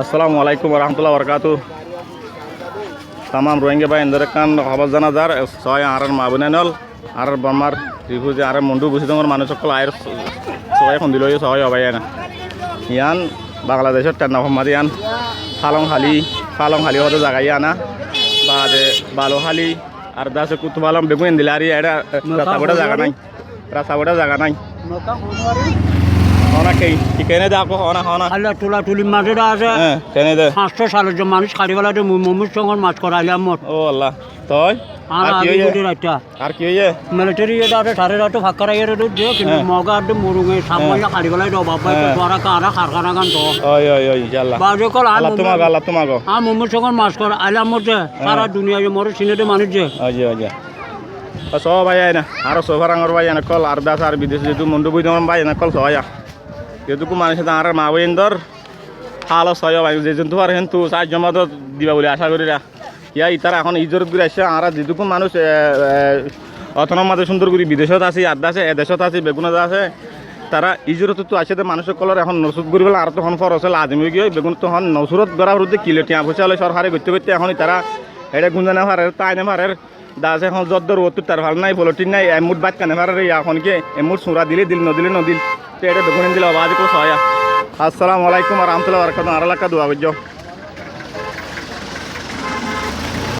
আসসালামু আলাইকুম রহমতুল্লাহ বরকাত তাম রোহিঙ্গা ভাই এদের কান খবর জানা যার ছয় আর মা বোনে নল আর বর্মার রিফিউজি আর মন্ডু বুঝি তোমার মানুষ সকল আয়ের সবাই এখন দিল সবাই হবাই না ইয়ান বাংলাদেশের টেন্না সম্মাদি ইয়ান ফালং হালি হতে জাগাই আনা বাদে বালোহালি আর দাসে কুতুবালম বেগুন দিলে আর এটা রাস্তা জায়গা নাই অনেকেই কেনে দে আল্লাহ তোলা তুলি মাঝে আছে কেনে দে 500 সালের যে মানুষ খাড়ি বেলাতে মমির সঙ্গে মাছ করাইলাম মত ও আল্লাহ তই আর কি হইয়ে মিলিটারি আছে সাড়ে রাতে ফাঁকা রাইয়ে যে কিন্তু মগা আর মুরুঙে সামনে খাড়ি বেলায় অভাব পাই তোরা কারা কারখানা গান তো ওই ইনশাআল্লাহ বাজে কল আল্লাহ তোমাগো মমির সঙ্গে মাছ করা আইলাম মত সারা দুনিয়ায় মরে সিনেটে মানুষ যে সব ভাই না আর সোফারাঙ্গর ভাই না কল আর দাস আর বিদেশ যেহেতু মন্ডু বুঝ ভাই না কল সবাই যেহেতু মানুষ আর মা বইন্দর হাল সয় ভাই যে জন্তু আর হেন তু সাহায্য মতো দিবা বলে আশা করি ইয়া ইতারা এখন ইজর করে আসছে আর যেটুকু মানুষ অথনম মাঝে সুন্দর করে বিদেশত আছে আড্ডা আছে এদেশত আছে বেগুনত আছে তারা ইজরত তো আছে মানুষের কলর এখন নসুদ করি বলে আর তখন ফর আছে আদমি গিয়ে বেগুন তখন নসুরত গড়া হতে কিলো টিয়া পয়সা হলে সরকারে করতে করতে এখন তারা এটা গুঞ্জানে পারের তাই না পারের দাস এখন যদ্দর ওর তার ভাল নাই পলিটিন নাই এমুট বাদ কানে পারে এখন কি এমুট সুরা দিলে দিল নদিলে নদিল তো এটা বেগুন দিলে আবাজ করে সহায়া আসসালামু আলাইকুম রহমতুল্লাহ বরকাতুহু আর এলাকা দোয়া করছো